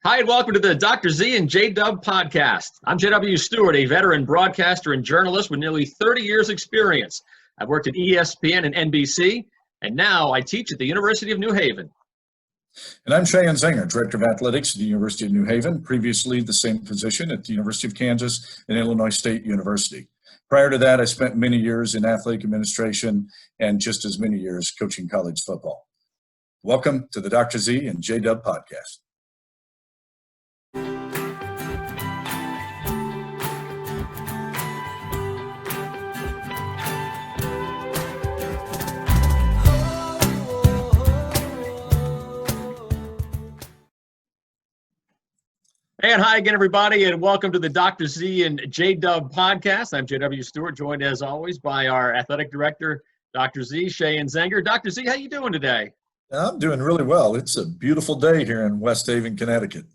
Hi, and welcome to the Dr. Z and J.W podcast. I'm J.W. Stewart, a veteran broadcaster and journalist with nearly 30 years experience. I've worked at ESPN and NBC, and now I teach at the University of New Haven. And I'm Sheahon Zenger, Director of Athletics at the University of New Haven, previously the same position at the University of Kansas and Illinois State University. Prior to that, I spent many years in athletic administration and just as many years coaching college football. Welcome to the Dr. Z and J.W podcast. And hi again, everybody, and welcome to the Dr. Z and J.W podcast. I'm J.W. Stewart, joined as always by our athletic director, Dr. Z, Sheahon Zenger. Dr. Z, how you doing today? I'm doing really well. It's a beautiful day here in West Haven, Connecticut.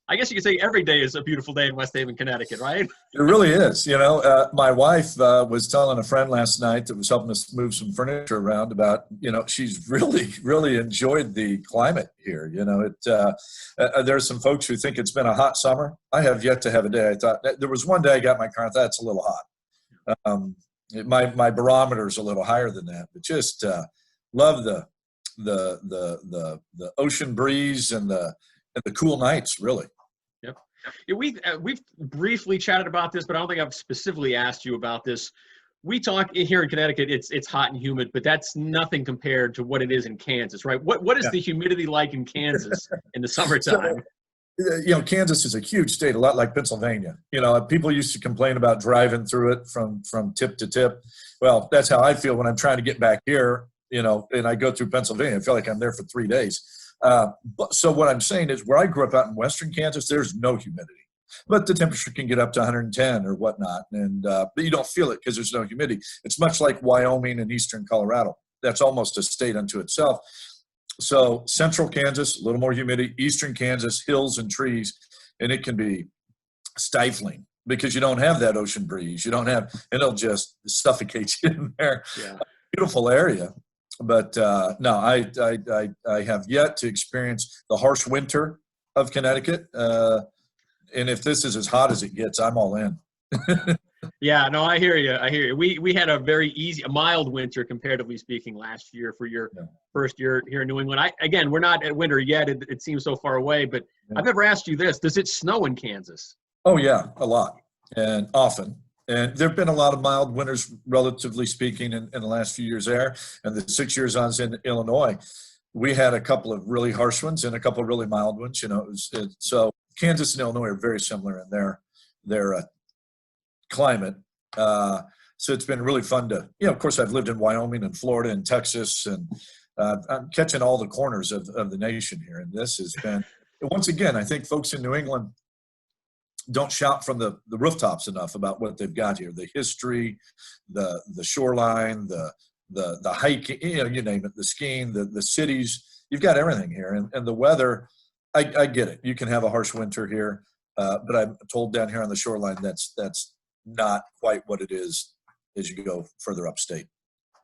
I guess you could say every day is a beautiful day in West Haven, Connecticut, right? It really is. You know, my wife was telling a friend last night that was helping us move some furniture around about, she's really enjoyed the climate here. There's some folks who think it's been a hot summer. I have yet to have a day. I thought there was one day I got my car and thought it's a little hot. My barometer's a little higher than that, but just love the ocean breeze and the cool nights, really. Yep. Yeah, we've briefly chatted about this, but I don't think I've specifically asked you about this. We talk here in Connecticut, it's hot and humid, but that's nothing compared to what it is in Kansas, right? What is the humidity like in Kansas in the summertime? Kansas is a huge state, a lot like Pennsylvania. People used to complain about driving through it from tip to tip. Well, that's how I feel when I'm trying to get back here, and I go through Pennsylvania. I feel like I'm there for 3 days. So what I'm saying is where I grew up out in western Kansas, there's no humidity. But the temperature can get up to 110 or whatnot, but you don't feel it because there's no humidity. It's much like Wyoming and eastern Colorado. That's almost a state unto itself. So central Kansas, a little more humidity. Eastern Kansas, hills and trees, and it can be stifling because you don't have that ocean breeze. And it'll just suffocate you in there. Yeah. Beautiful area. But no, I have yet to experience the harsh winter of Connecticut. And if this is as hot as it gets, I'm all in. Yeah, no, I hear you. We had a mild winter, comparatively speaking, last year for your first year here in New England. We're not at winter yet. It seems so far away, but I've never asked you this. Does it snow in Kansas? Oh, yeah, a lot and often. And there have been a lot of mild winters, relatively speaking, in the last few years there. And the 6 years I was in Illinois, we had a couple of really harsh ones and a couple of really mild ones. So Kansas and Illinois are very similar in their climate. So it's been really fun to, of course, I've lived in Wyoming and Florida and Texas, and I'm catching all the corners of the nation here. And this has been, once again, I think folks in New England don't shout from the rooftops enough about what they've got here. The history, the shoreline, the hiking, you name it, the skiing, the cities. You've got everything here. And the weather, I get it. You can have a harsh winter here, but I'm told down here on the shoreline that's not quite what it is as you go further upstate.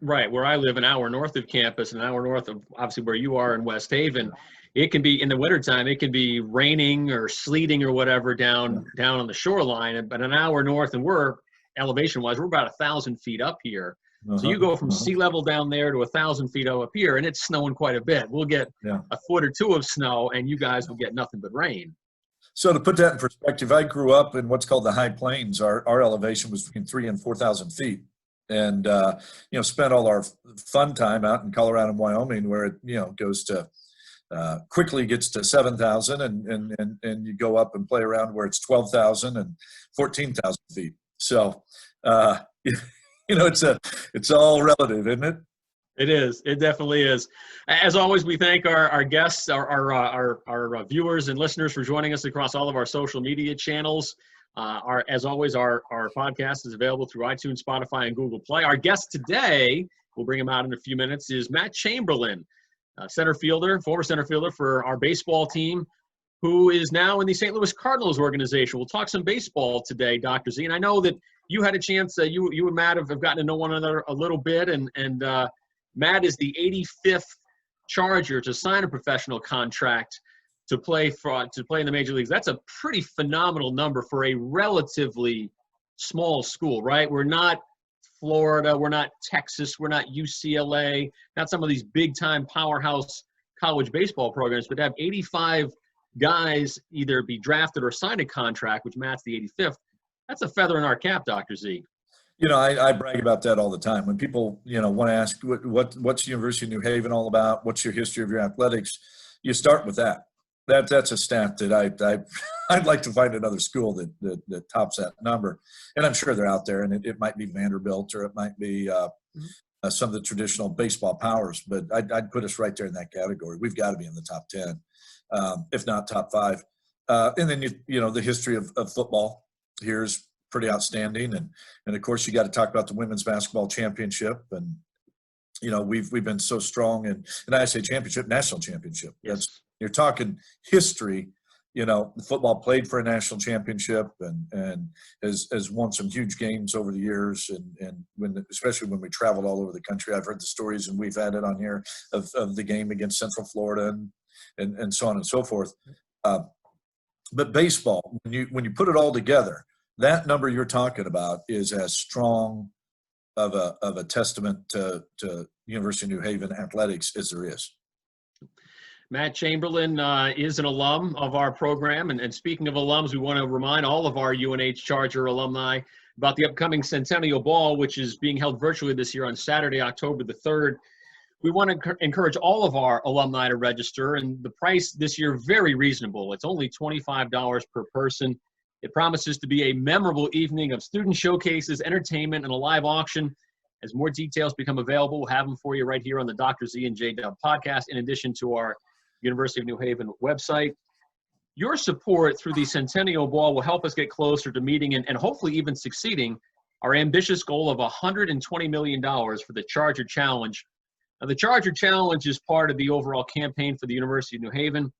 Right. Where I live, an hour north of campus, an hour north of obviously where you are in West Haven, it can be in the wintertime, it can be raining or sleeting or whatever down on the shoreline. But an hour north, and we're elevation-wise, we're about 1,000 feet up here. So you go from sea level down there to 1,000 feet up here, and it's snowing quite a bit. We'll get a foot or two of snow, and you guys will get nothing but rain. So to put that in perspective, I grew up in what's called the high plains. Our elevation was between 3,000 and 4,000 feet. And, spent all our fun time out in Colorado and Wyoming where it, goes to quickly gets to 7,000 and you go up and play around where it's 12,000 and 14,000 feet. So, it's all relative, isn't it? It is. It definitely is. As always, we thank our guests, our viewers and listeners for joining us across all of our social media channels. As always, our podcast is available through iTunes, Spotify, and Google Play. Our guest today, we'll bring him out in a few minutes, is Matt Chamberlain, former center fielder for our baseball team, who is now in the St. Louis Cardinals organization. We'll talk some baseball today, Dr. Z. And I know that you had a chance, you and Matt have gotten to know one another a little bit, and Matt is the 85th Charger to sign a professional contract to play in the major leagues. That's a pretty phenomenal number for a relatively small school, right? We're not Florida, we're not Texas, we're not UCLA, not some of these big-time powerhouse college baseball programs, but to have 85 guys either be drafted or sign a contract, which Matt's the 85th, that's a feather in our cap, Dr. Z. I brag about that all the time. When people, want to ask what's the University of New Haven all about? What's your history of your athletics? You start with that. That's a stat that I'd like to find another school that tops that number. And I'm sure they're out there, and it might be Vanderbilt, or it might be some of the traditional baseball powers, but I'd put us right there in that category. We've got to be in the top 10, if not top 5. And then, the history of football here's pretty outstanding. And of course, you got to talk about the women's basketball championship. And, we've been so strong in, and I say championship, national championship. Yes. You're talking history. Football played for a national championship and has won some huge games over the years. And especially when we traveled all over the country, I've heard the stories, and we've had it on here of the game against Central Florida and so on and so forth. But baseball, when you put it all together, that number you're talking about is as strong of a testament to University of New Haven athletics as there is. Matt Chamberlain is an alum of our program. And speaking of alums, we want to remind all of our UNH Charger alumni about the upcoming Centennial Ball, which is being held virtually this year on Saturday, October the 3rd. We want to encourage all of our alumni to register, and the price this year, very reasonable. It's only $25 per person. It promises to be a memorable evening of student showcases, entertainment, and a live auction. As more details become available, we'll have them for you right here on the Dr. Z and J.W. podcast, in addition to our University of New Haven website. Your support through the Centennial Ball will help us get closer to meeting and hopefully even succeeding our ambitious goal of $120 million for the Charger Challenge. Now, the Charger Challenge is part of the overall campaign for the University of New Haven.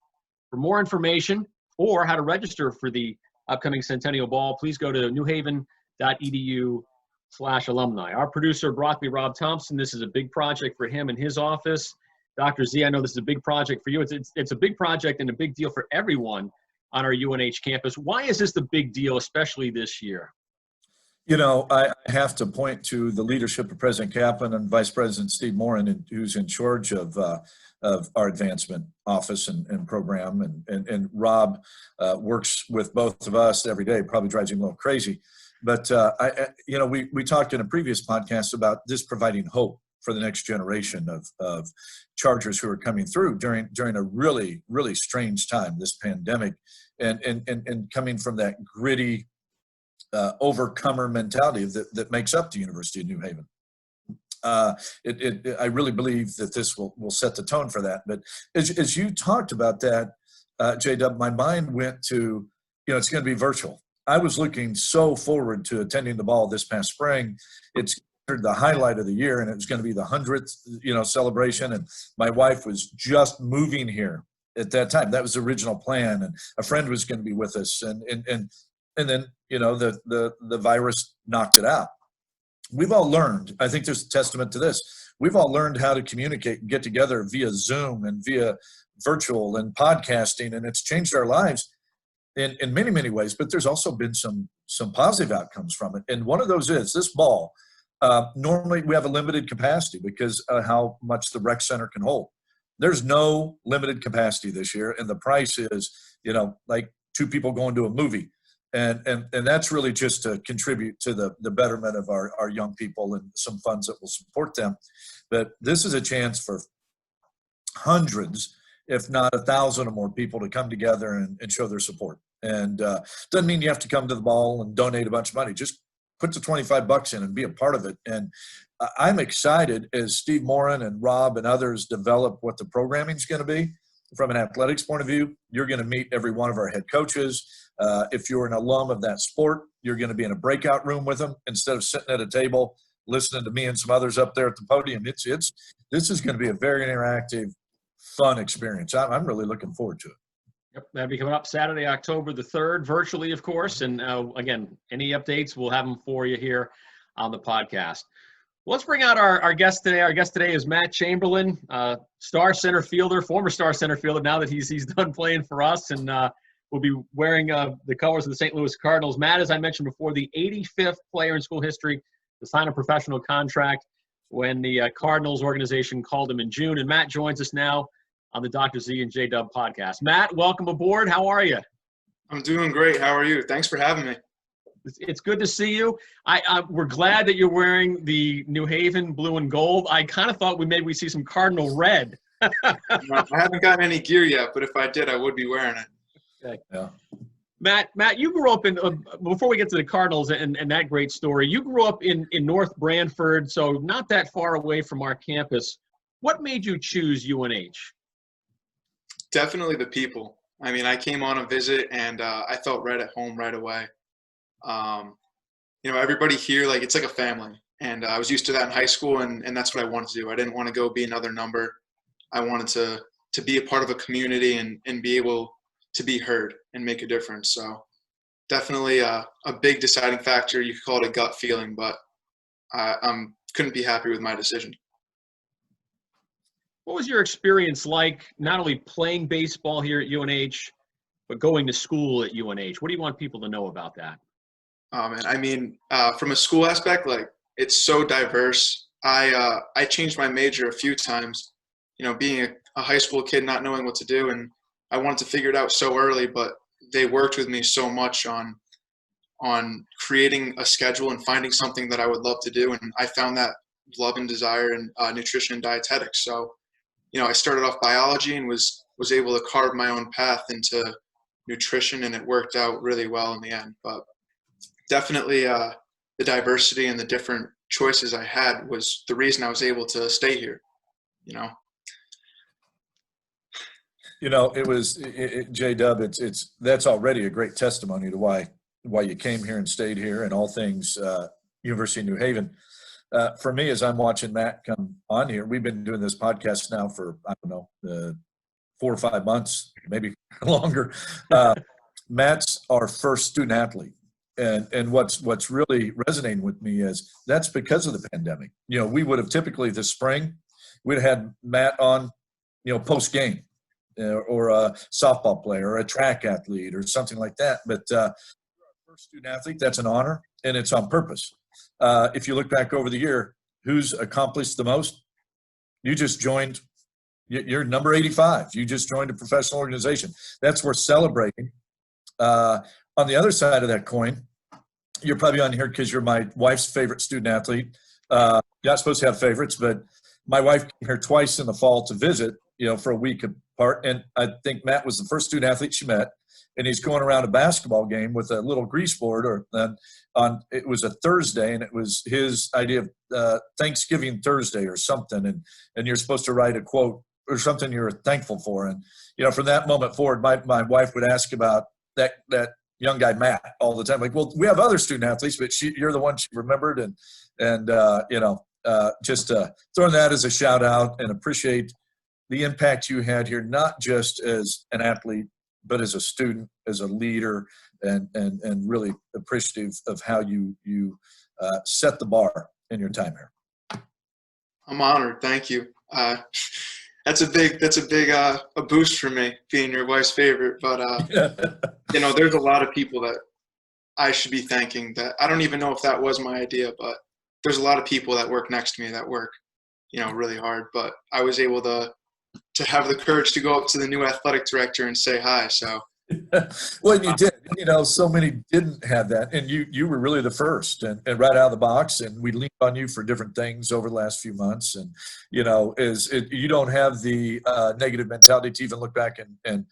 For more information or how to register for the upcoming Centennial Ball, please go to newhaven.edu/alumni. Our producer, Broccoli Rob Thompson, this is a big project for him and his office. Dr. Z, I know this is a big project for you. It's a big project and a big deal for everyone on our UNH campus. Why is this the big deal, especially this year? I have to point to the leadership of President Kaplan and Vice President Steve Morin, who's in charge of our advancement office and program. And Rob works with both of us every day, probably drives him a little crazy. But, we talked in a previous podcast about this providing hope for the next generation of Chargers who are coming through during a really, really strange time, this pandemic, and coming from that gritty, overcomer mentality that makes up the University of New Haven. I really believe that this will set the tone for that. But as you talked about that, J.W., my mind went to, it's going to be virtual. I was looking so forward to attending the ball this past spring. It's the highlight of the year, and it was going to be the 100th, celebration. And my wife was just moving here at that time. That was the original plan, and a friend was going to be with us. And then, the virus knocked it out. We've all learned, I think there's a testament to this, we've all learned how to communicate and get together via Zoom and via virtual and podcasting, and it's changed our lives in many, many ways, but there's also been some positive outcomes from it. And one of those is this ball. Normally we have a limited capacity because of how much the rec center can hold. There's no limited capacity this year, and the price is, like 2 people going to a movie. And that's really just to contribute to the betterment of our young people and some funds that will support them. But this is a chance for hundreds, if not 1,000 or more people to come together and show their support. And doesn't mean you have to come to the ball and donate a bunch of money. Just put the $25 in and be a part of it. And I'm excited as Steve Morin and Rob and others develop what the programming is going to be. From an athletics point of view, you're going to meet every one of our head coaches. If you're an alum of that sport, you're going to be in a breakout room with them instead of sitting at a table listening to me and some others up there at the podium. This is going to be a very interactive, fun experience. I'm really looking forward to it. Yep, that'll be coming up Saturday, October the 3rd, virtually, of course. And again, any updates, we'll have them for you here on the podcast. Let's bring out our guest today. Our guest today is Matt Chamberlain, star center fielder, former star center fielder. Now that he's done playing for us, and will be wearing the colors of the St. Louis Cardinals. Matt, as I mentioned before, the 85th player in school history to sign a professional contract when the Cardinals organization called him in June. And Matt joins us now on the Dr. Z and J.W podcast. Matt, welcome aboard. How are you? I'm doing great. How are you? Thanks for having me. It's good to see you. We're glad that you're wearing the New Haven blue and gold. I kind of thought we'd see some Cardinal red. No, I haven't gotten any gear yet, but if I did, I would be wearing it. Okay. Yeah. Matt, you grew up in before we get to the Cardinals and that great story. You grew up in North Branford, so not that far away from our campus. What made you choose UNH? Definitely the people. I mean, I came on a visit and I felt right at home right away. Everybody here, it's like a family, and I was used to that in high school, and that's what I wanted to do. I didn't want to go be another number. I wanted to be a part of a community and be able to be heard and make a difference. So definitely a big deciding factor. You could call it a gut feeling, but I couldn't be happy with my decision. What was your experience like, not only playing baseball here at UNH, but going to school at UNH? What do you want people to know about that? From a school aspect, it's so diverse. I changed my major a few times, being a high school kid, not knowing what to do, and I wanted to figure it out so early, but they worked with me so much on creating a schedule and finding something that I would love to do, and I found that love and desire in nutrition and dietetics. So, I started off biology and was able to carve my own path into nutrition, and it worked out really well in the end. But definitely the diversity and the different choices I had was the reason I was able to stay here, It was J.W. That's already a great testimony to why you came here and stayed here and all things University of New Haven. For me, as I'm watching Matt come on here, we've been doing this podcast now for 4 or 5 months, maybe longer. Matt's our first student athlete. And what's really resonating with me is that's because of the pandemic. We would have typically this spring, we'd have had Matt on, post game or a softball player or a track athlete or something like that. But our first student athlete, that's an honor, and it's on purpose. If you look back over the year, who's accomplished the most? You just joined. You're number 85. You just joined a professional organization. That's worth celebrating. On the other side of that coin, you're probably on here because you're my wife's favorite student athlete. You're not supposed to have favorites, but my wife came here twice in the fall to visit, for a week apart. And I think Matt was the first student athlete she met. And he's going around a basketball game with a little grease board, it was a Thursday, and it was his idea of Thanksgiving Thursday or something. And you're supposed to write a quote or something you're thankful for. And, from that moment forward, my wife would ask about that young guy, Matt, all the time. Well, we have other student athletes, but you're the one she remembered. And just throwing that as a shout out and appreciate the impact you had here, not just as an athlete, but as a student, as a leader, and really appreciative of how you set the bar in your time here. I'm honored. Thank you. That's a big a boost for me, being your wife's favorite. But there's a lot of people that I should be thanking. That I don't even know if that was my idea, but there's a lot of people that work next to me that work, really hard. But I was able to have the courage to go up to the new athletic director and say hi. So. Well, you did. So many didn't have that, and you were really the first, and right out of the box. And we leaned on you for different things over the last few months. And you don't have the negative mentality to even look back and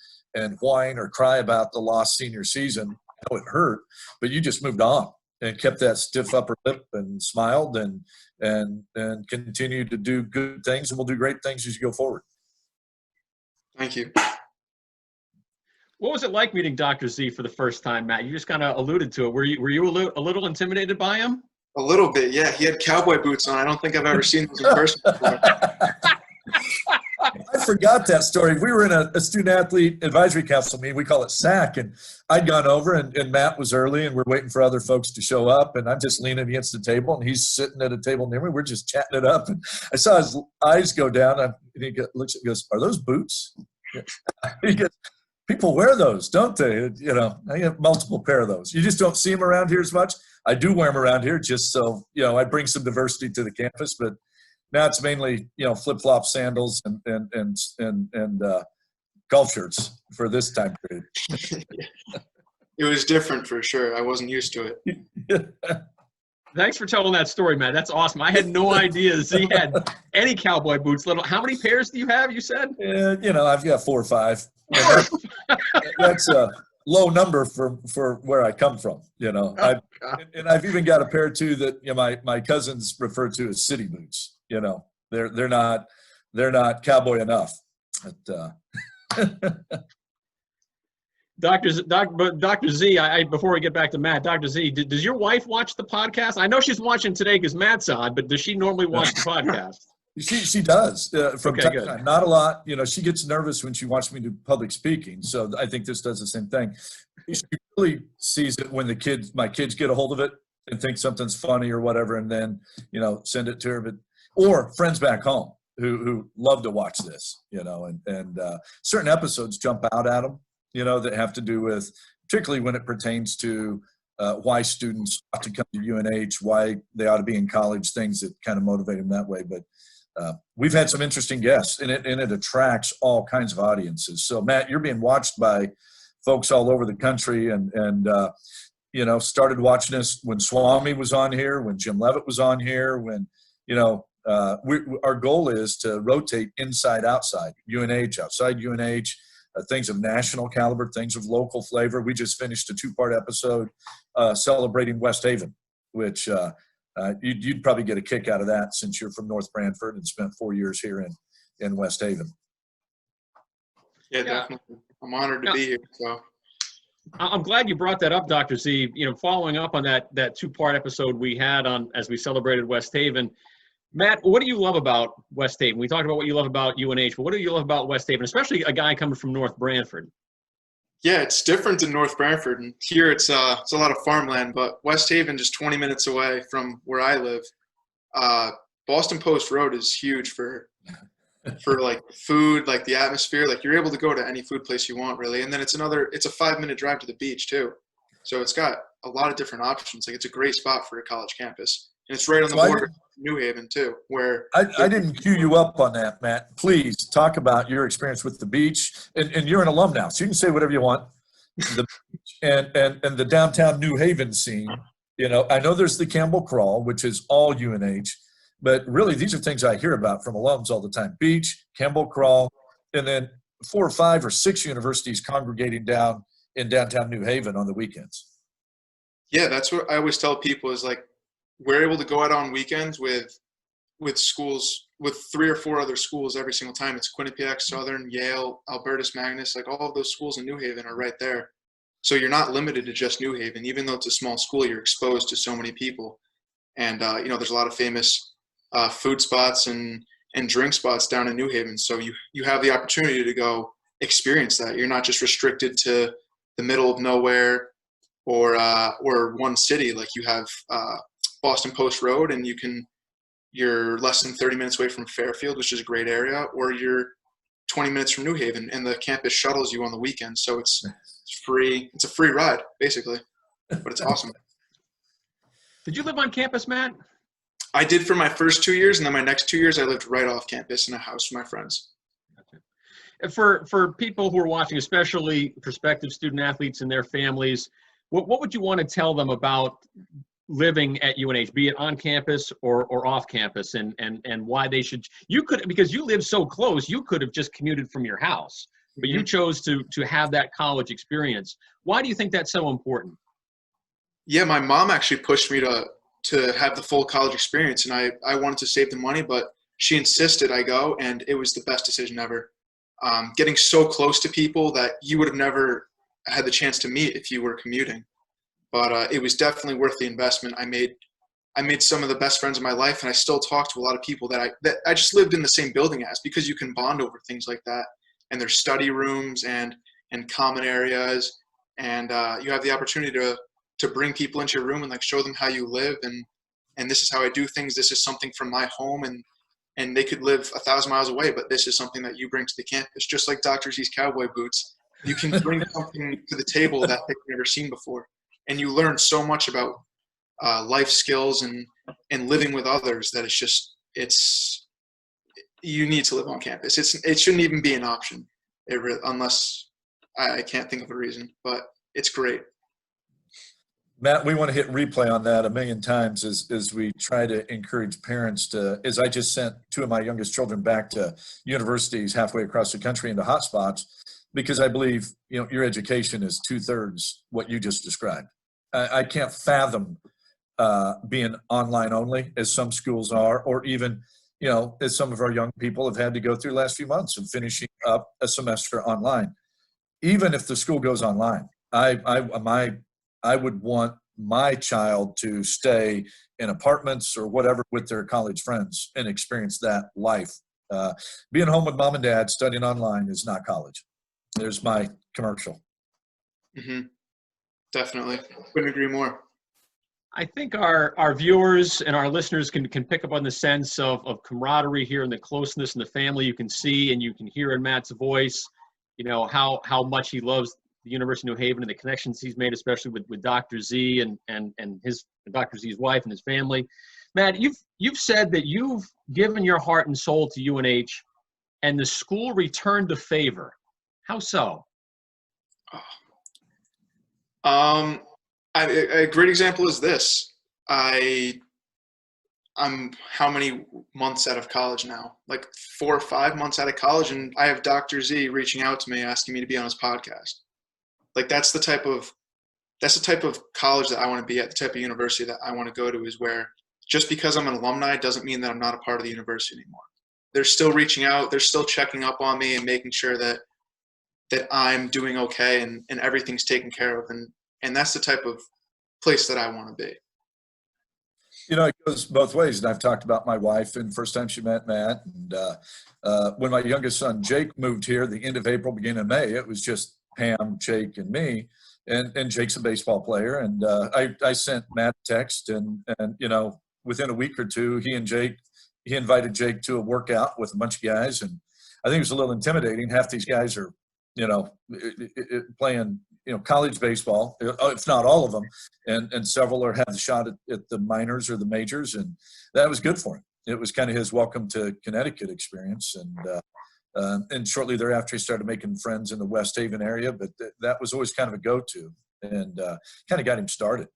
whine or cry about the lost senior season. I know it hurt, but you just moved on and kept that stiff upper lip and smiled and continued to do good things, and we'll do great things as you go forward. Thank you. What was it like meeting Dr. Z for the first time, Matt? You just kind of alluded to it. Were you a little intimidated by him? A little bit, yeah. He had cowboy boots on. I don't think I've ever seen those in person before. I forgot that story. We were in a student-athlete advisory council meeting. We call it SAC. And I'd gone over, and Matt was early, and we're waiting for other folks to show up. And I'm just leaning against the table, and he's sitting at a table near me. We're just chatting it up. And I saw his eyes go down, and he looks at me and goes, "Are those boots?" He goes, "People wear those, don't they?" You know, I have multiple pair of those. You just don't see them around here as much. I do wear them around here just so, you know, I bring some diversity to the campus, but now it's mainly, you know, flip-flop sandals and golf shirts for this time period. It was different for sure. I wasn't used to it. Thanks for telling that story, Matt. That's awesome. I had no idea Z had any cowboy boots. How many pairs do you have, you said? You know, I've got 4 or 5. That's a low number for where I come from, you know. And I've even got a pair too that, you know, my cousins refer to as city boots. You know, they're not cowboy enough. But, Dr. Z, before we get back to Matt, Dr. Z, does your wife watch the podcast? I know she's watching today because Matt's on, but does she normally watch the podcast? She does from Okay, time good. to time. Not a lot. You know, she gets nervous when she watches me do public speaking. So I think this does the same thing. She really sees it when my kids get a hold of it and think something's funny or whatever, and then, you know, send it to her. Or friends back home who love to watch this, you know, and certain episodes jump out at them, you know, that have to do with, particularly when it pertains to why students ought to come to UNH, why they ought to be in college, things that kind of motivate them that way. But we've had some interesting guests, and it attracts all kinds of audiences. So, Matt, you're being watched by folks all over the country, and you know, started watching us when Swami was on here, when Jim Levitt was on here, when, you know, our goal is to rotate inside, outside, UNH, outside UNH, things of national caliber, things of local flavor. We just finished a 2-part episode celebrating West Haven, which you'd probably get a kick out of that since you're from North Branford and spent 4 years here in West Haven. Yeah, definitely. I'm honored to be here. So I'm glad you brought that up, Dr. Z. You know, following up on that 2-part episode we had on as we celebrated West Haven. Matt, what do you love about West Haven? We talked about what you love about UNH, but what do you love about West Haven, especially a guy coming from North Branford? yeah, it's different than North Branford, and here it's a lot of farmland. But West Haven, just 20 minutes away from where I live, Boston Post Road is huge for like food, like the atmosphere. Like you're able to go to any food place you want, really. And then it's a 5-minute drive to the beach too. So it's got a lot of different options. Like it's a great spot for a college campus, and it's right on the border of New Haven too. Where I didn't cue you up on that, Matt. Please talk about your experience with the beach, and you're an alum now, so you can say whatever you want. The beach and the downtown New Haven scene. You know, I know there's the Campbell Crawl, which is all UNH. But really, these are things I hear about from alums all the time. Beach, Campbell Crawl, and then 4 or 5 or 6 universities congregating down in downtown New Haven on the weekends. Yeah, that's what I always tell people is like we're able to go out on weekends with schools, with 3 or 4 other schools every single time. It's Quinnipiac, Southern, Yale, Albertus Magnus, like all of those schools in New Haven are right there. So you're not limited to just New Haven. Even though it's a small school, you're exposed to so many people. And, you know, there's a lot of famous food spots and drink spots down in New Haven. So you have the opportunity to go experience that. You're not just restricted to the middle of nowhere or one city. Like you have Boston Post Road, and you're less than 30 minutes away from Fairfield, which is a great area, or you're 20 minutes from New Haven, and the campus shuttles you on the weekend. So it's free. It's a free ride, basically, but it's awesome. Did you live on campus, Matt? I did for my first 2 years, and then my next 2 years I lived right off campus in a house with my friends. And for people who are watching, especially prospective student athletes and their families, what would you want to tell them about living at UNH, be it on campus or off campus, and why they should? You could, because you live so close, you could have just commuted from your house, but you chose to have that college experience. Why do you think that's so important? Yeah, my mom actually pushed me to have the full college experience, and I wanted to save the money, but she insisted I go, and it was the best decision ever. Getting so close to people that you would have never had the chance to meet if you were commuting. But it was definitely worth the investment. I I made some of the best friends of my life, and I still talk to a lot of people that I just lived in the same building as, because you can bond over things like that. And there's study rooms and common areas, and you have the opportunity to bring people into your room and like show them how you live, and this is how I do things. This is something from my home, and they could live 1,000 miles away, but this is something that you bring to the campus. Just like Dr. Z's cowboy boots, you can bring something to the table that they've never seen before, and you learn so much about life skills and living with others that you need to live on campus. It shouldn't even be an option, unless I can't think of a reason, but it's great. Matt, we want to hit replay on that a million times as we try to encourage parents to, as I just sent two of my youngest children back to universities halfway across the country into hotspots, because I believe, your education is 2/3 what you just described. I can't fathom being online only, as some schools are, or even, as some of our young people have had to go through the last few months of finishing up a semester online. Even if the school goes online, I would want my child to stay in apartments or whatever with their college friends and experience that life. Being home with mom and dad studying online is not college. There's my commercial. Mm-hmm. Definitely. Couldn't agree more. I think our viewers and our listeners can pick up on the sense of camaraderie here and the closeness in the family. You can see and you can hear in Matt's voice, how much he loves the University of New Haven and the connections he's made, especially with Dr. Z and his Dr. Z's wife and his family. Matt, you've said that you've given your heart and soul to UNH, and the school returned the favor. How so? A great example is this. I'm how many months out of college now? Like 4 or 5 months out of college, and I have Dr. Z reaching out to me asking me to be on his podcast. Like that's the type of college that I want to be at, the type of university that I want to go to, is where just because I'm an alumni doesn't mean that I'm not a part of the university anymore. They're still reaching out, they're still checking up on me and making sure that I'm doing okay and everything's taken care of, and that's the type of place that I want to be. It goes both ways. And I've talked about my wife and first time she met Matt. And when my youngest son, Jake, moved here the end of April, beginning of May, it was just Pam, Jake, and me. And Jake's a baseball player. And I sent Matt a text and within a week or two, he invited Jake to a workout with a bunch of guys. And I think it was a little intimidating. Half these guys are, playing, college baseball, if not all of them, and several have the shot at the minors or the majors, and that was good for him. It was kind of his welcome to Connecticut experience, and shortly thereafter he started making friends in the West Haven area, but that was always kind of a go-to, and kind of got him started.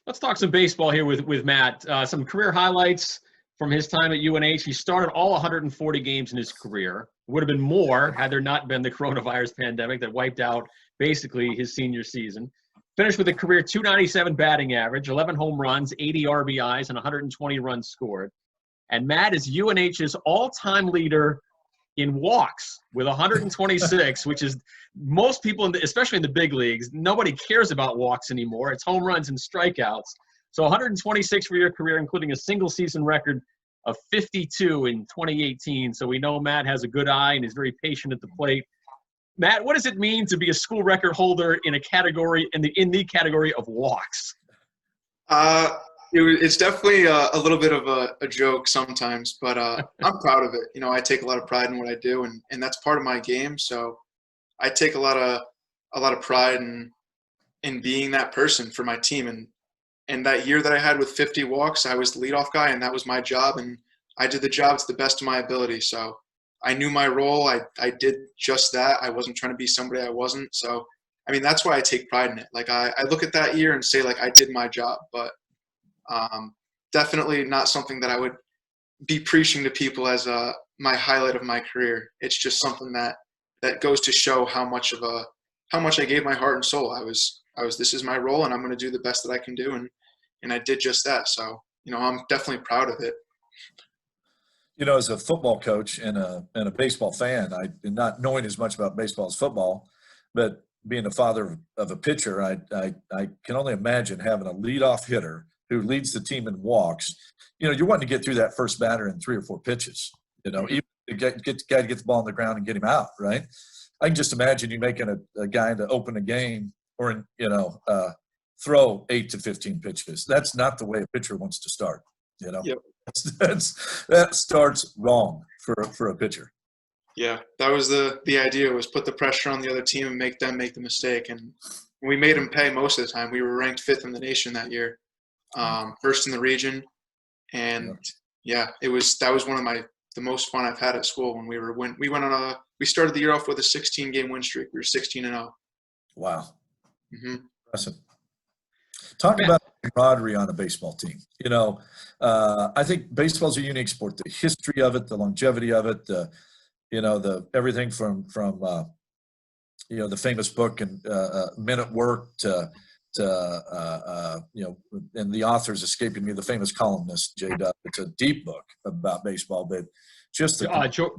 Let's talk some baseball here with Matt. Some career highlights from his time at UNH. He started all 140 games in his career. It would have been more had there not been the coronavirus pandemic that wiped out basically his senior season. Finished with a career .297 batting average, 11 home runs, 80 RBIs, and 120 runs scored. And Matt is UNH's all-time leader in walks with 126, which is most people, especially in the big leagues, nobody cares about walks anymore. It's home runs and strikeouts. So 126 for your career, including a single season record of 52 in 2018. So we know Matt has a good eye and is very patient at the plate. Matt, what does it mean to be a school record holder in a category in the category of walks? It's definitely a little bit of a joke sometimes, but I'm proud of it. I take a lot of pride in what I do, and that's part of my game. So I take a lot of pride in being that person for my team. And that year that I had with 50 walks, I was the leadoff guy, and that was my job, and I did the job to the best of my ability. So I knew my role. I did just that. I wasn't trying to be somebody I wasn't. So, that's why I take pride in it. Like, I look at that year and say, like, I did my job. But definitely not something that I would be preaching to people as my highlight of my career. It's just something that goes to show how much I gave my heart and soul. I was this is my role, and I'm going to do the best that I can do, and I did just that. So, I'm definitely proud of it. As a football coach and a baseball fan, not knowing as much about baseball as football, but being the father of a pitcher, I can only imagine having a leadoff hitter who leads the team in walks. You're wanting to get through that first batter in 3 or 4 pitches. Even to get the guy to get the ball on the ground and get him out, right? I can just imagine you making a guy to open a game or throw 8 to 15 pitches. That's not the way a pitcher wants to start. Yep. That starts wrong for a pitcher. Yeah, that was the idea, was put the pressure on the other team and make them make the mistake. And we made them pay most of the time. We were ranked 5th in the nation that year, 1st in the region. And that was one of the most fun I've had at school when we started the year off with a 16-game win streak. We were 16-0. Wow. Mm-hmm. Impressive. Talk about camaraderie on a baseball team. I think baseball's a unique sport. The history of it, the longevity of it, the everything from the famous book and Men at Work to and the author's escaping me, the famous columnist J.W. It's a deep book about baseball, but just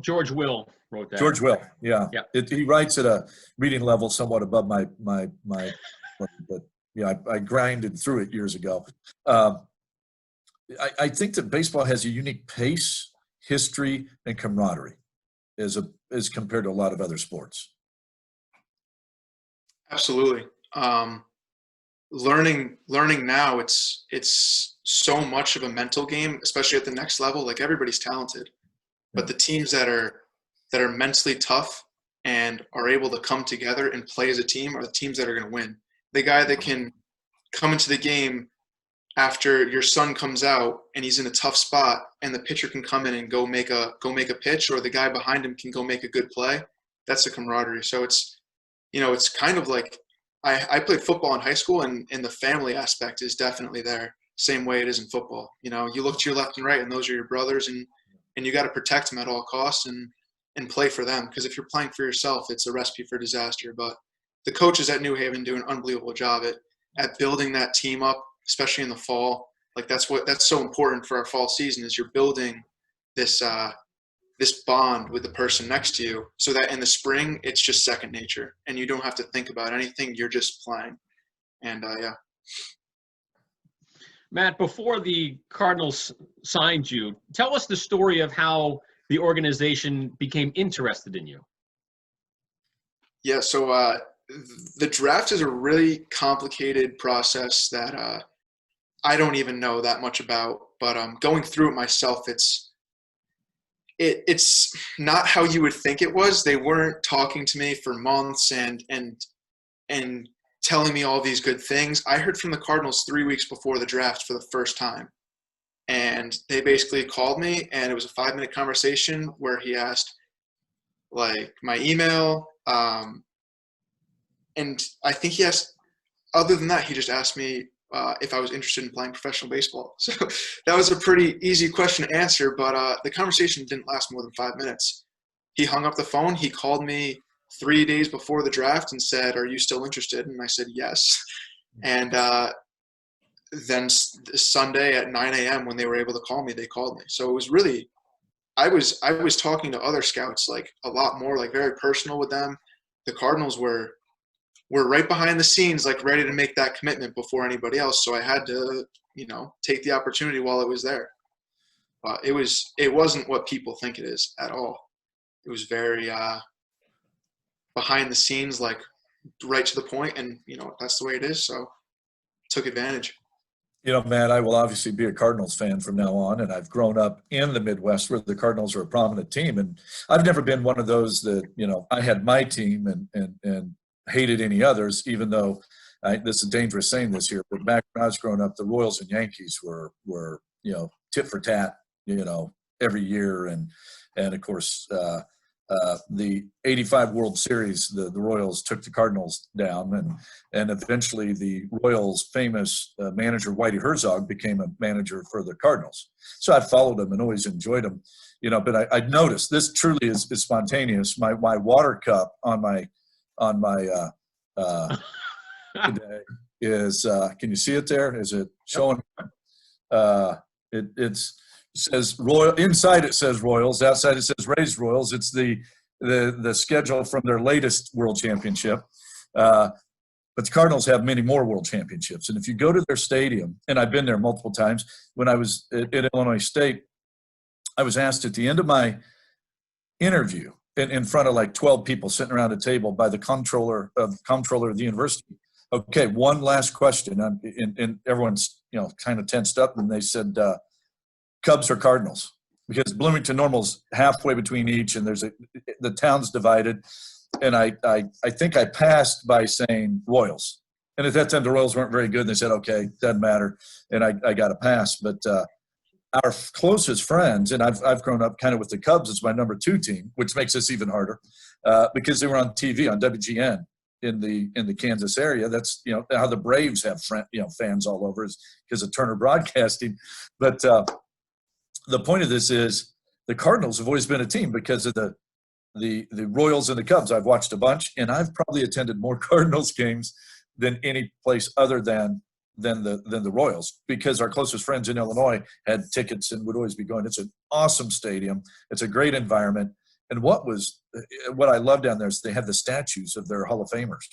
George Will wrote that. George Will, yeah. He writes at a reading level somewhat above my but I grinded through it years ago. I think that baseball has a unique pace, history, and camaraderie as compared to a lot of other sports. Absolutely. Learning now, it's so much of a mental game, especially at the next level. Like, everybody's talented, but the teams that are mentally tough and are able to come together and play as a team are the teams that are going to win. The guy that can come into the game after your son comes out and he's in a tough spot, and the pitcher can come in and go make a pitch, or the guy behind him can go make a good play. That's the camaraderie. So it's kind of like, I played football in high school, and the family aspect is definitely there, same way it is in football. You look to your left and right, and those are your brothers, and you got to protect them at all costs and play for them, because if you're playing for yourself, it's a recipe for disaster. But the coaches at New Haven do an unbelievable job at building that team up, especially in the fall. Like, that's so important for our fall season, is you're building this bond with the person next to you, so that in the spring it's just second nature and you don't have to think about anything. You're just playing. And Matt, before the Cardinals signed you, tell us the story of how the organization became interested in you. Yeah, so the draft is a really complicated process that I don't even know that much about, but going through it myself, it's not how you would think it was. They weren't talking to me for months and telling me all these good things. I heard from the Cardinals 3 weeks before the draft for the first time. And they basically called me, and it was a 5-minute conversation where he asked, like, my email. And I think he asked, other than that, he just asked me if I was interested in playing professional baseball. So that was a pretty easy question to answer, but the conversation didn't last more than 5 minutes. He hung up the phone. He called me 3 days before the draft and said, "Are you still interested?" And I said, "Yes." And then Sunday at 9 a.m. when they were able to call me, they called me. So it was really, I was talking to other scouts, like, a lot more, like, very personal with them. The Cardinals were right behind the scenes, like, ready to make that commitment before anybody else. So I had to, take the opportunity while it was there. It wasn't what people think it is at all. It was very behind the scenes, like, right to the point, and that's the way it is. So took advantage. Matt, I will obviously be a Cardinals fan from now on, and I've grown up in the Midwest where the Cardinals are a prominent team, and I've never been one of those that I had my team and hated any others, even though this is dangerous saying this here, but back when I was growing up, the Royals and Yankees were tit for tat, every year, and of course the '85 World Series, the Royals took the Cardinals down, and eventually the Royals' famous manager Whitey Herzog became a manager for the Cardinals. So I followed him and always enjoyed him, But I noticed this truly is spontaneous. My water cup on my today is can you see it there? Is it showing? It says Royal. Inside it says Royals. Outside it says Raised Royals. It's the schedule from their latest World Championship. But the Cardinals have many more world championships. And if you go to their stadium, and I've been there multiple times, when I was at Illinois State, I was asked at the end of my interview in front of like 12 people sitting around a table by the comptroller of the university. Okay, one last question. And everyone's, kind of tensed up, and they said, Cubs or Cardinals? Because Bloomington Normal's halfway between each, and the town's divided. And I think I passed by saying Royals. And at that time, the Royals weren't very good. And they said, okay, doesn't matter. And I got a pass. But our closest friends, and I've grown up kind of with the Cubs as my number 2 team, which makes this even harder because they were on TV on WGN in the Kansas area. That's, how the Braves have fans all over is because of Turner Broadcasting. But the point of this is the Cardinals have always been a team because of the Royals and the Cubs. I've watched a bunch, and I've probably attended more Cardinals games than any place other than the Royals, because our closest friends in Illinois had tickets and would always be going. It's an awesome stadium. It's a great environment. And what I love down there is they have the statues of their Hall of Famers,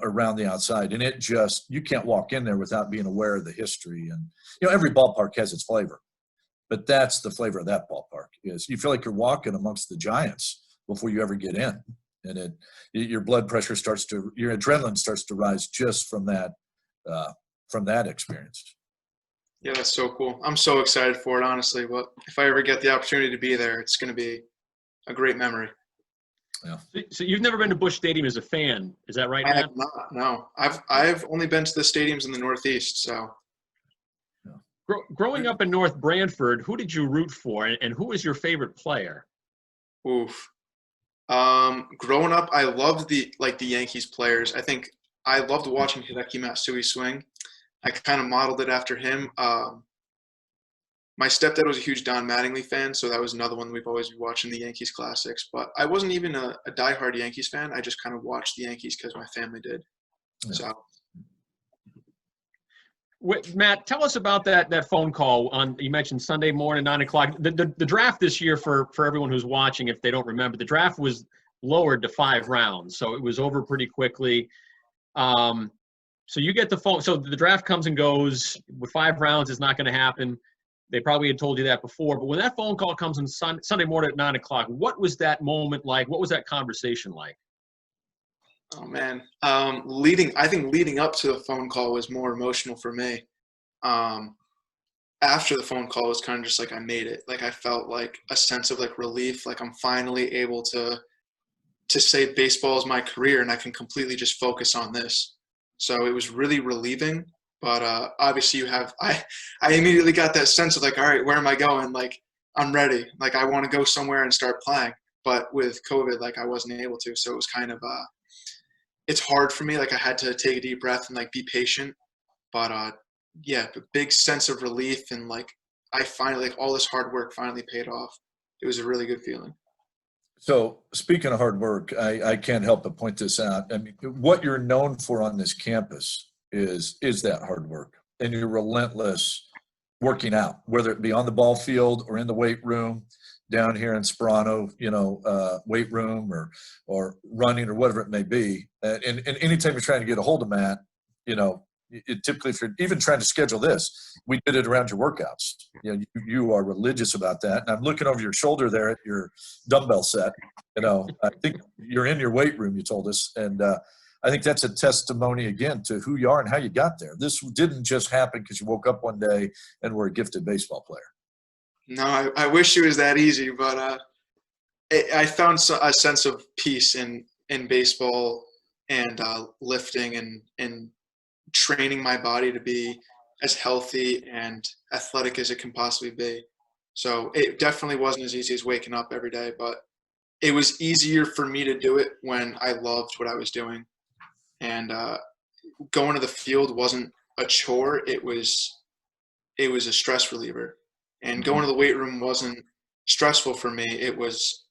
around the outside. And you can't walk in there without being aware of the history. And, every ballpark has its flavor. But that's the flavor of that ballpark, is you feel like you're walking amongst the giants before you ever get in. And your blood pressure your adrenaline starts to rise just from that experience. Yeah, that's so cool. I'm so excited for it, honestly. But if I ever get the opportunity to be there, it's going to be a great memory. Yeah. So you've never been to Busch Stadium as a fan, is that right, I Matt? have not. No, I've only been to the stadiums in the Northeast. So, Growing up in North Branford, who did you root for, and who was your favorite player? oof. Growing up, I loved the Yankees players. I think I loved watching Hideki Matsui swing. I kind of modeled it after him. My stepdad was a huge Don Mattingly fan, so that was another one we've always been watching the Yankees classics. But I wasn't even a diehard Yankees fan. I just kind of watched the Yankees because my family did. Yeah. So. Matt, tell us about that phone call you mentioned Sunday morning, 9:00. The draft this year, for everyone who's watching, if they don't remember, the draft was lowered to 5 rounds, so it was over pretty quickly. So you get the phone. So the draft comes and goes. With 5 rounds, it's not going to happen. They probably had told you that before. But when that phone call comes on Sunday morning at 9:00, what was that moment like? What was that conversation like? Oh man, leading up to the phone call was more emotional for me. After the phone call was kind of just like I made it. Like I felt like a sense of like relief. Like I'm finally able to say baseball is my career and I can completely just focus on this. So it was really relieving. But obviously I immediately got that sense of like, all right, where am I going? Like I'm ready. Like I want to go somewhere and start playing. But with COVID, like I wasn't able to. So it was kind of it's hard for me. Like I had to take a deep breath and like be patient. But yeah, the big sense of relief and like I finally, like all this hard work finally paid off. It was a really good feeling. So speaking of hard work, I can't help but point this out. I mean, what you're known for on this campus is that hard work and your relentless working out, whether it be on the ball field or in the weight room, down here in Sperano, weight room or running or whatever it may be. And anytime you're trying to get a hold of Matt, typically if you're even trying to schedule this, we did it around your workouts. You are religious about that. And I'm looking over your shoulder there at your dumbbell set. I think you're in your weight room, you told us. And I think that's a testimony again to who you are and how you got there. This didn't just happen because you woke up one day and were a gifted baseball player. No, I wish it was that easy, but I found a sense of peace in baseball and lifting and training my body to be as healthy and athletic as it can possibly be. So it definitely wasn't as easy as waking up every day, but it was easier for me to do it when I loved what I was doing. And going to the field wasn't a chore. It was a stress reliever. And going to the weight room wasn't stressful for me. It was,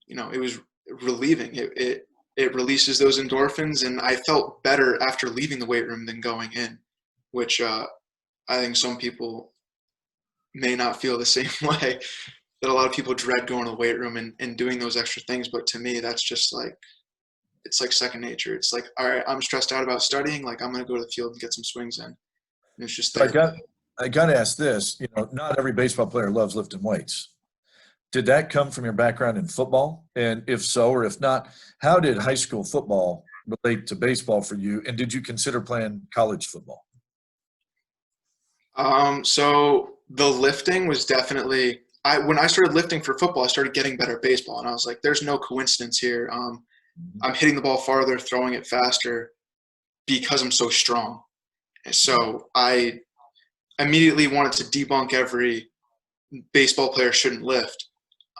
it was relieving. It releases those endorphins, and I felt better after leaving the weight room than going in, which I think some people may not feel the same way, that a lot of people dread going to the weight room and doing those extra things. But to me, that's just like, it's like second nature. It's like, all right, I'm stressed out about studying. Like, I'm going to go to the field and get some swings in. And it's just So there. I got to ask this, not every baseball player loves lifting weights. Did that come from your background in football? And if so, or if not, how did high school football relate to baseball for you? And did you consider playing college football? So the lifting was definitely, when I started lifting for football, I started getting better at baseball. And I was like, there's no coincidence here. I'm hitting the ball farther, throwing it faster because I'm so strong. And so I immediately wanted to debunk every baseball player shouldn't lift.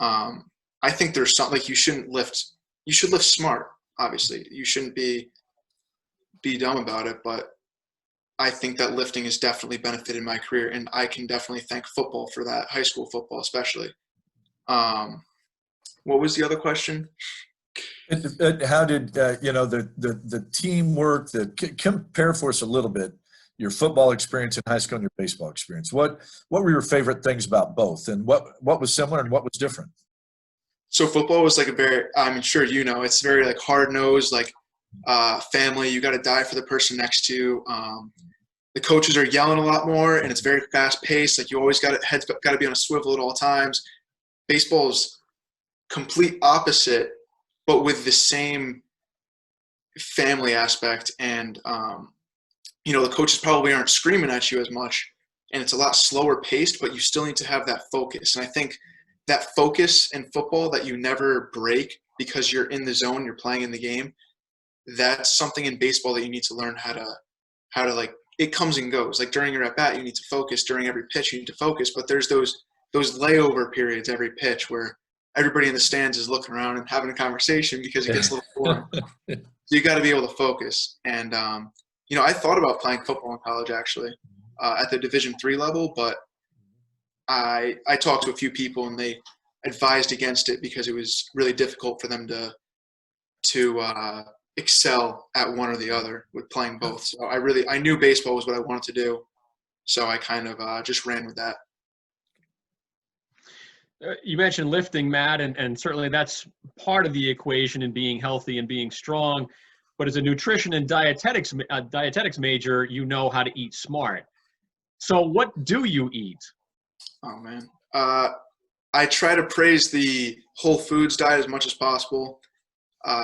I think there's something like you shouldn't lift. You should lift smart, obviously. You shouldn't be dumb about it, but I think that lifting has definitely benefited my career, and I can definitely thank football for that, high school football especially. What was the other question? How did the teamwork? Compare for us a little bit your football experience in high school and your baseball experience. What were your favorite things about both, and what was similar and what was different? So football was like I'm sure it's very like hard nosed, like family. You got to die for the person next to you. The coaches are yelling a lot more, and it's very fast paced. Like you always head's got to be on a swivel at all times. Baseball is complete opposite, but with the same family aspect. And the coaches probably aren't screaming at you as much, and it's a lot slower paced, but you still need to have that focus. And I think that focus in football that you never break because you're in the zone, you're playing in the game, that's something in baseball that you need to learn how to like, it comes and goes. Like during your at bat, you need to focus. During every pitch, you need to focus. But there's those layover periods every pitch where everybody in the stands is looking around and having a conversation because it gets a little boring. So you got to be able to focus. And I thought about playing football in college actually at the Division III level, but I talked to a few people and they advised against it because it was really difficult for them to excel at one or the other with playing both. So I knew baseball was what I wanted to do. So I kind of just ran with that. You mentioned lifting, Matt, and certainly that's part of the equation in being healthy and being strong. But as a nutrition and dietetics major, you know how to eat smart. So what do you eat? Oh, man. I try to praise the whole foods diet as much as possible.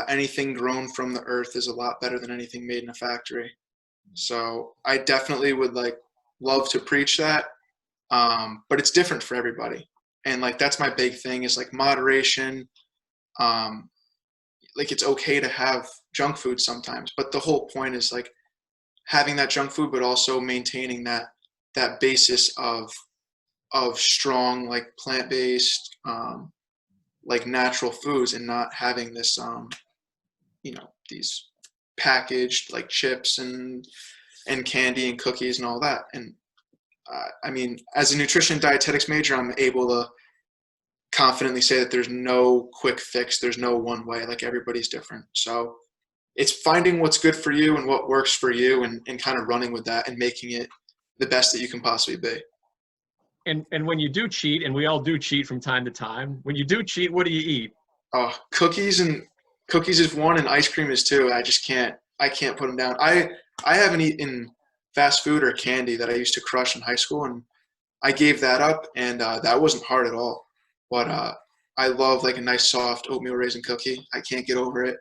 Anything grown from the earth is a lot better than anything made in a factory. So I definitely would love to preach that. But it's different for everybody. And that's my big thing is moderation. It's okay to have junk food sometimes, but the whole point is having that junk food, but also maintaining that basis of strong, plant-based, natural foods, and not having this, these packaged chips and candy and cookies and all that. And as a nutrition and dietetics major, I'm able to confidently say that there's no quick fix. There's no one way. Everybody's different. So it's finding what's good for you and what works for you and kind of running with that and making it the best that you can possibly be. And when you do cheat, and we all do cheat from time to time, when you do cheat, what do you eat? Cookies is one, and ice cream is two. I can't put them down. I haven't eaten fast food or candy that I used to crush in high school, and I gave that up, and that wasn't hard at all. But I love a nice soft oatmeal raisin cookie. I can't get over it.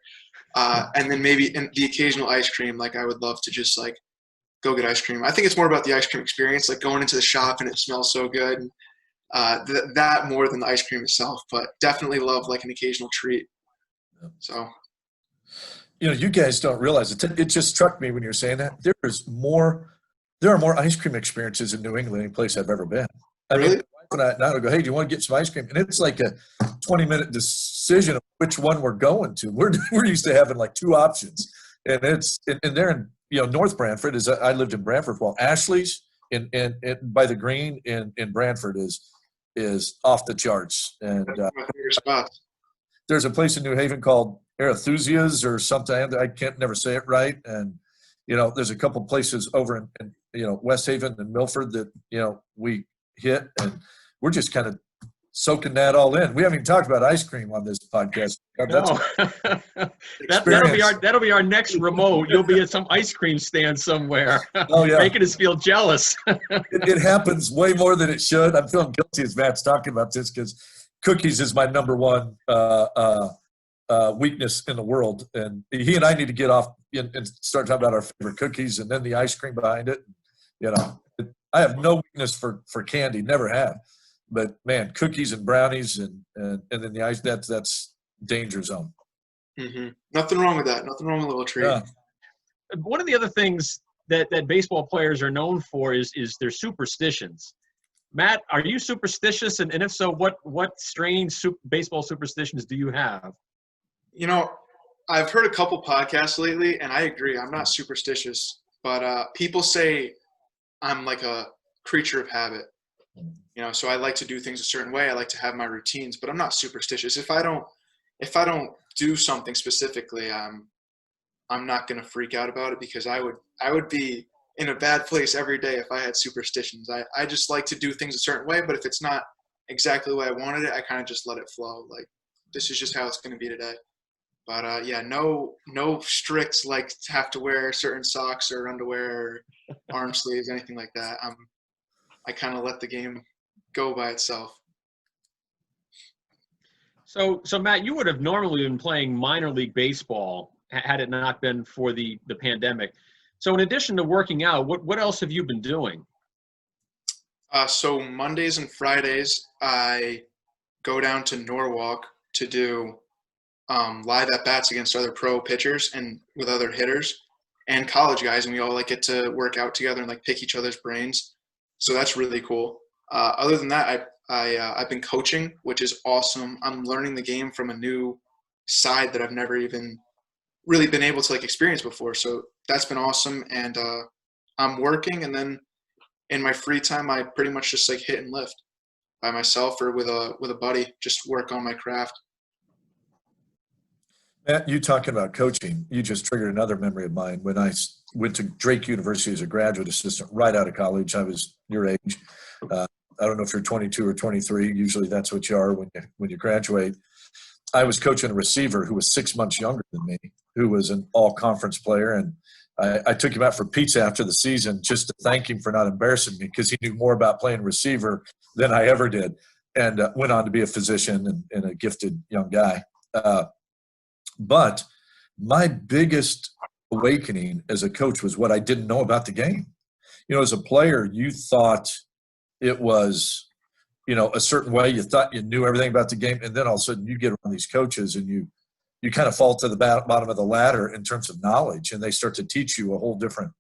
And then maybe the occasional ice cream. I would love to just go get ice cream. I think it's more about the ice cream experience, going into the shop and it smells so good. And, that more than the ice cream itself, but definitely love an occasional treat. So, you guys don't realize it. It just struck me when you're saying that there are more ice cream experiences in New England than any place I've ever been. Really? When I go, hey, do you want to get some ice cream? And it's like a 20-minute decision of which one we're going to. We're used to having two options, and they're in North Branford. I lived in Branford. Well, Ashley's in by the Green in Branford is off the charts. And that's my favorite spot. There's a place in New Haven called Arethusias or something. I can't never say it right. And there's a couple places over in West Haven and Milford that we hit, and we're just kind of soaking that all in. We haven't even talked about ice cream on this podcast. That's No. that'll be our next remote. You'll be at some ice cream stand somewhere. Oh, yeah. Making us feel jealous. It happens way more than it should. I'm feeling guilty as Matt's talking about this because cookies is my number one weakness in the world. And he and I need to get off and start talking about our favorite cookies and then the ice cream behind it. You know, I have no weakness for candy, never have. But, man, cookies and brownies and then the ice, that's danger zone. Mm-hmm. Nothing wrong with that. Nothing wrong with a little treat. Yeah. One of the other things that baseball players are known for is their superstitions. Matt, are you superstitious? And if so, what strange baseball superstitions do you have? You know, I've heard a couple podcasts lately, and I agree. I'm not superstitious, but people say I'm like a creature of habit. You know, so I like to do things a certain way. I like to have my routines, but I'm not superstitious. If I don't do something specifically, I'm not going to freak out about it because I would be in a bad place every day if I had superstitions. I just like to do things a certain way, but if it's not exactly the way I wanted it, I kind of just let it flow. Like, this is just how it's going to be today. But yeah, no strict, like, have to wear certain socks or underwear or arm sleeves, anything like that. I kind of let the game go by itself. So Matt, you would have normally been playing minor league baseball had it not been for the pandemic. So in addition to working out, what else have you been doing? So Mondays and Fridays, I go down to Norwalk to do live at-bats against other pro pitchers and with other hitters and college guys, and we all like get to work out together and like pick each other's brains. So that's really cool. Other than that, I've been coaching, which is awesome. I'm learning the game from a new side that I've never even really been able to like experience before. So that's been awesome. And I'm working, and then in my free time, I pretty much just like hit and lift by myself or with a buddy, just work on my craft. Matt, you talking about coaching, you just triggered another memory of mine. When I went to Drake University as a graduate assistant right out of college, I was your age. I don't know if you're 22 or 23. Usually that's what you are when you graduate. I was coaching a receiver who was 6 months younger than me, who was an all-conference player. And I took him out for pizza after the season just to thank him for not embarrassing me because he knew more about playing receiver than I ever did, and went on to be a physician and a gifted young guy. But my biggest awakening as a coach was what I didn't know about the game. You know, as a player, you thought it was, you know, a certain way. You thought you knew everything about the game, and then all of a sudden you get around these coaches and you kind of fall to the bottom of the ladder in terms of knowledge, and they start to teach you a whole different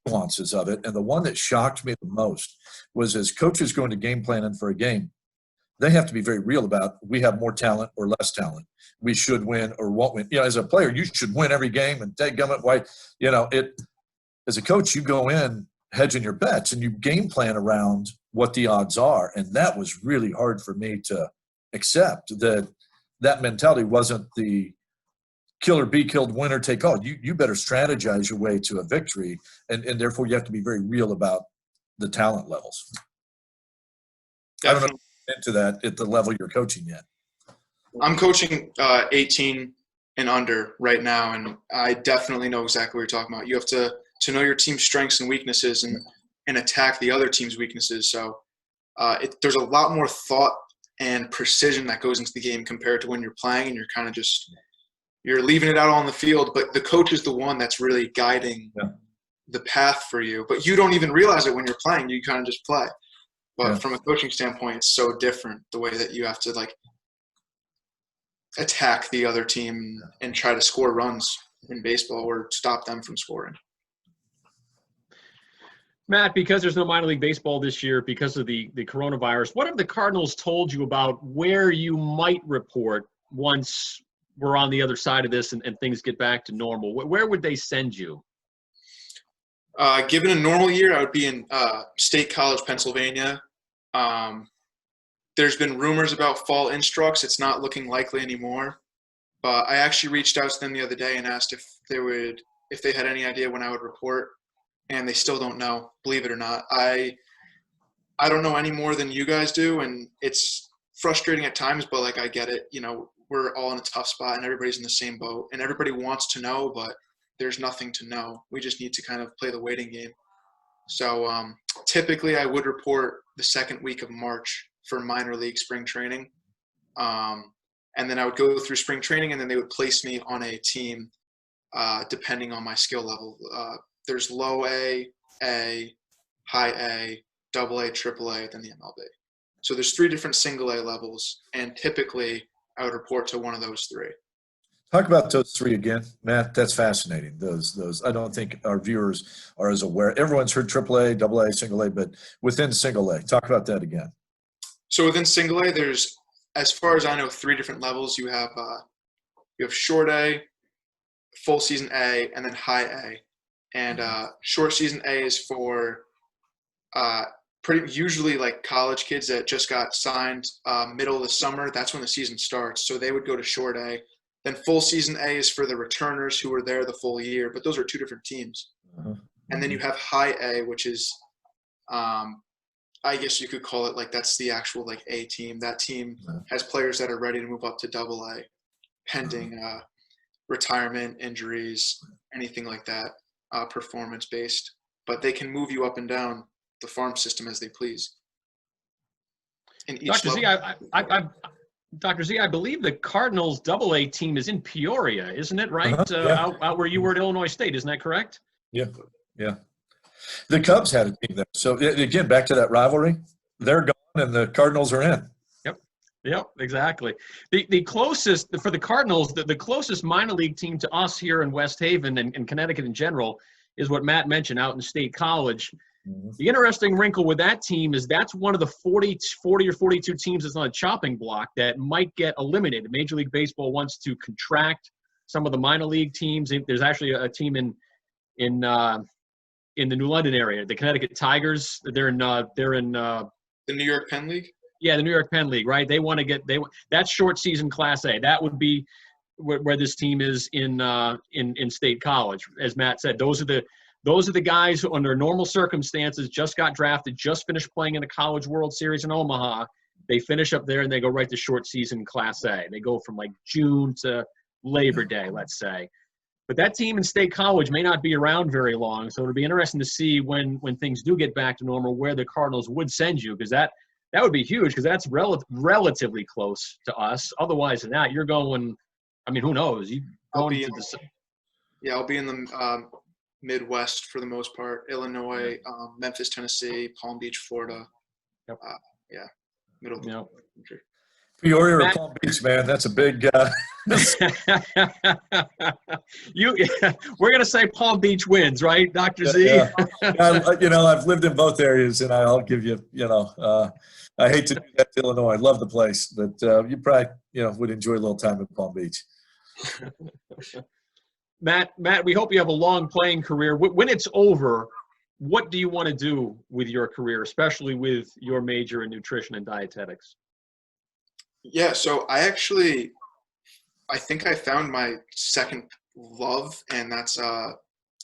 nuances of it. And the one that shocked me the most was as coaches going to game planning for a game, they have to be very real about we have more talent or less talent. We should win or won't win. You know, as a player, you should win every game and take gummit white. You know, as a coach, you go in hedging your bets and you game plan around what the odds are. And that was really hard for me to accept, that mentality wasn't the kill or be killed, winner take all. You better strategize your way to a victory. And therefore you have to be very real about the talent levels. Definitely. I don't know into that at the level you're coaching yet. I'm coaching 18 and under right now, and I definitely know exactly what you're talking about. You have to know your team's strengths and weaknesses and attack the other team's weaknesses. So there's a lot more thought and precision that goes into the game compared to when you're playing and you're kind of just you're leaving it out on the field, but the coach is the one that's really guiding the path for you. But you don't even realize it when you're playing. You kind of just play. But from a coaching standpoint, it's so different the way that you have to like attack the other team and try to score runs in baseball or stop them from scoring. Matt, because there's no minor league baseball this year because of the coronavirus, what have the Cardinals told you about where you might report once we're on the other side of this and things get back to normal? Where would they send you? Given a normal year, I would be in State College, Pennsylvania. There's been rumors about fall instructs. It's not looking likely anymore. But I actually reached out to them the other day and asked if they had any idea when I would report, and they still don't know, believe it or not. I I don't know any more than you guys do, and it's frustrating at times, but like I get it. You know, we're all in a tough spot, and everybody's in the same boat, and everybody wants to know, but there's nothing to know. We just need to kind of play the waiting game. So typically, I would report the second week of March for minor league spring training, and then I would go through spring training, and then they would place me on a team depending on my skill level. There's low A, high A, double A, triple A, then the MLB. So there's 3 different single A levels, and typically I would report to one of those 3. Talk about those 3 again, Matt. That's fascinating. Those. I don't think our viewers are as aware. Everyone's heard triple A, double A, single A, but within single A, talk about that again. So within single A, there's, as far as I know, 3 different levels. You have short A, full season A, and then high A. And short season A is for pretty usually like college kids that just got signed middle of the summer. That's when the season starts. So they would go to short A. Then full season A is for the returners who were there the full year, but those are 2 different teams. And then you have high A, which is, I guess you could call it like that's the actual like A team. That team has players that are ready to move up to double A, pending retirement, injuries, anything like that, performance-based. But they can move you up and down the farm system as they please. In each Dr. Z, I believe the Cardinals double A team is in Peoria, isn't it, right? Out where you were at Illinois State, isn't that correct? Yeah. The Cubs had a team there. So, again, back to that rivalry. They're gone, and the Cardinals are in. Yep, exactly. The closest, for the Cardinals, the closest minor league team to us here in West Haven and Connecticut in general is what Matt mentioned out in State College. The interesting wrinkle with that team is that's one of the 40 or 42 teams that's on a chopping block that might get eliminated. Major League Baseball wants to contract some of the minor league teams. There's actually a team in the New London area, the Connecticut Tigers. They're in the New York Penn League. Yeah, the New York Penn League, right? They want to get that's short season Class A. That would be where this team is in State College. As Matt said, those are the guys who, under normal circumstances, just got drafted, just finished playing in the College World Series in Omaha. They finish up there and they go right to short season Class A. They go from like June to Labor Day, let's say. But that team in State College may not be around very long, so it'll be interesting to see when things do get back to normal where the Cardinals would send you, because that would be huge, because that's relatively close to us. Otherwise than that, you're going. I mean, who knows? I'll be in the Midwest for the most part. Illinois, Memphis, Tennessee, Palm Beach, Florida. Yep. Middle of the country. Peoria or Palm Beach, man. That's a big. We're gonna say Palm Beach wins, right, Dr. Z? Yeah. I've lived in both areas, and I'll give you. I hate to do that to Illinois. I love the place, but you probably would enjoy a little time in Palm Beach. Matt, we hope you have a long playing career. When it's over, what do you want to do with your career, especially with your major in nutrition and dietetics? Yeah, so I think I found my second love, and that's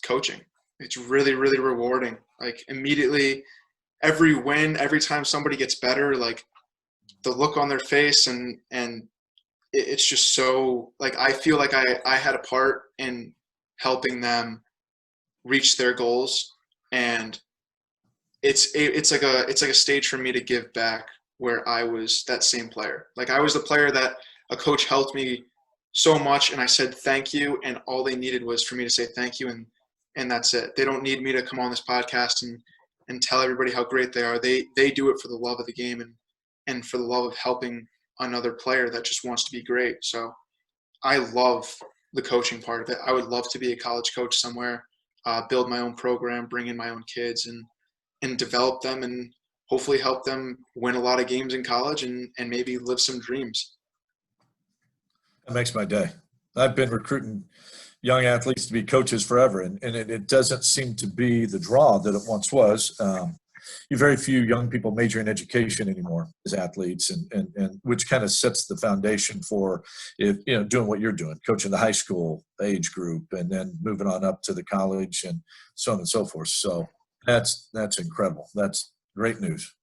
coaching. It's really, really rewarding. Like immediately, every win, every time somebody gets better, like the look on their face and it's just so, like, I feel like I had a part in helping them reach their goals, and it's like a stage for me to give back where I was that same player. Like I was the player that a coach helped me so much, and I said thank you, and all they needed was for me to say thank you, and that's it. They don't need me to come on this podcast and tell everybody how great they are. They do it for the love of the game and for the love of helping another player that just wants to be great. So I love the coaching part of it. I would love to be a college coach somewhere, build my own program, bring in my own kids and develop them and hopefully help them win a lot of games in college and maybe live some dreams. That makes my day. I've been recruiting young athletes to be coaches forever, and it doesn't seem to be the draw that it once was. Very few young people major in education anymore as athletes, and which kind of sets the foundation for doing what you're doing, coaching the high school age group, and then moving on up to the college and so on and so forth. So that's incredible. That's great news.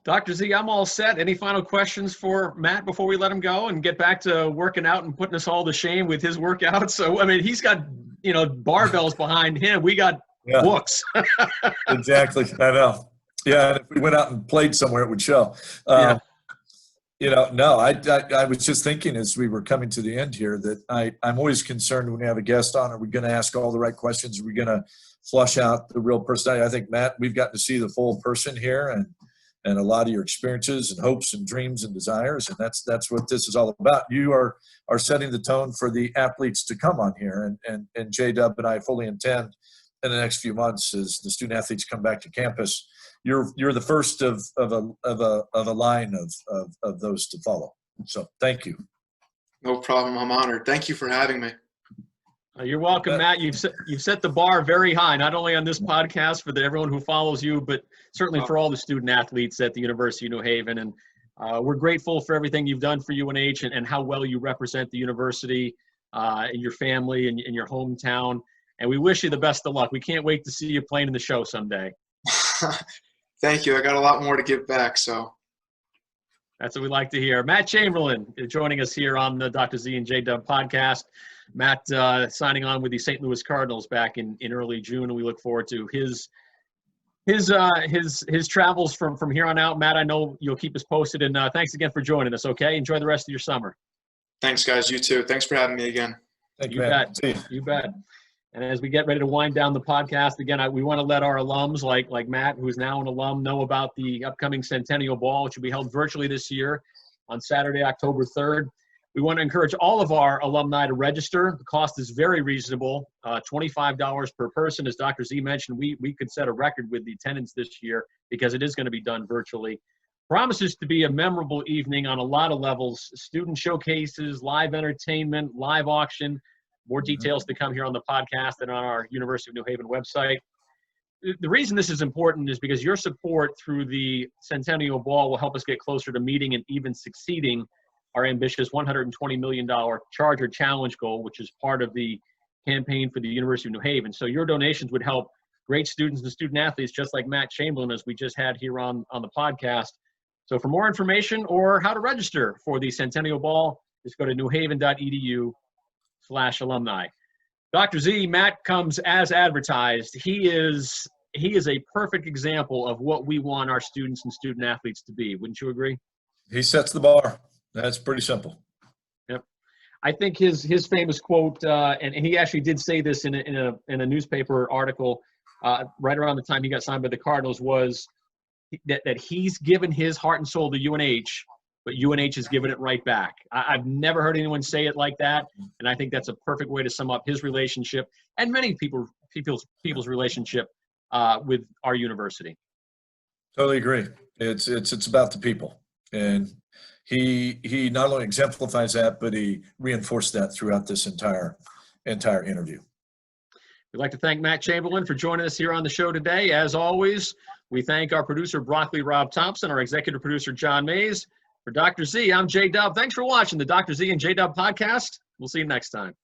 Dr. Z, I'm all set. Any final questions for Matt before we let him go and get back to working out and putting us all to shame with his workouts? So, I mean, he's got, barbells behind him. We got books. Exactly. I know. Yeah, and if we went out and played somewhere, it would show. Yeah. No, I was just thinking as we were coming to the end here that I'm always concerned when we have a guest on, are we going to ask all the right questions? Are we going to flush out the real personality? I think, Matt, we've gotten to see the full person here and a lot of your experiences and hopes and dreams and desires. And that's what this is all about. You are setting the tone for the athletes to come on here. And J.W. and I fully intend in the next few months as the student athletes come back to campus, you're the first of a line of those to follow. So thank you. No problem. I'm honored. Thank you for having me. You're welcome, Matt. You've set the bar very high, not only on this podcast for everyone who follows you, but certainly for all the student athletes at the University of New Haven. And we're grateful for everything you've done for UNH and how well you represent the university and your family and your hometown. And we wish you the best of luck. We can't wait to see you playing in the show someday. Thank you. I got a lot more to give back, so. That's what we like to hear. Matt Chamberlain joining us here on the Dr. Z and J.W. podcast. Matt signing on with the St. Louis Cardinals back in early June, and we look forward to his travels from here on out. Matt, I know you'll keep us posted, and thanks again for joining us. Okay, enjoy the rest of your summer. Thanks, guys. You too. Thanks for having me again. Thank you, Matt. You bet. And as we get ready to wind down the podcast, again, we want to let our alums like Matt, who's now an alum, know about the upcoming Centennial Ball, which will be held virtually this year on Saturday, October 3rd. We want to encourage all of our alumni to register. The cost is very reasonable, $25 per person. As Dr. Z mentioned, we could set a record with the attendance this year because it is going to be done virtually. Promises to be a memorable evening on a lot of levels, student showcases, live entertainment, live auction. More details to come here on the podcast and on our University of New Haven website. The reason this is important is because your support through the Centennial Ball will help us get closer to meeting and even succeeding our ambitious $120 million Charger Challenge goal, which is part of the campaign for the University of New Haven. So your donations would help great students and student athletes just like Matt Chamberlain, as we just had here on the podcast. So for more information or how to register for the Centennial Ball, just go to newhaven.edu/alumni. Dr. Z, Matt comes as advertised. He is a perfect example of what we want our students and student athletes to be. Wouldn't you agree? He sets the bar. That's pretty simple. Yep. I think his famous quote, and he actually did say this in a newspaper article right around the time he got signed by the Cardinals, was that he's given his heart and soul to UNH, but UNH has given it right back. I've never heard anyone say it like that, and I think that's a perfect way to sum up his relationship and many people's relationship with our university. Totally agree. It's about the people, and he not only exemplifies that, but he reinforced that throughout this entire interview. We'd like to thank Matt Chamberlain for joining us here on the show today. As always, we thank our producer, Broccoli Rob Thompson, our executive producer, John Mays. For Dr. Z, I'm J.W. Thanks for watching the Dr. Z and J.W. podcast. We'll see you next time.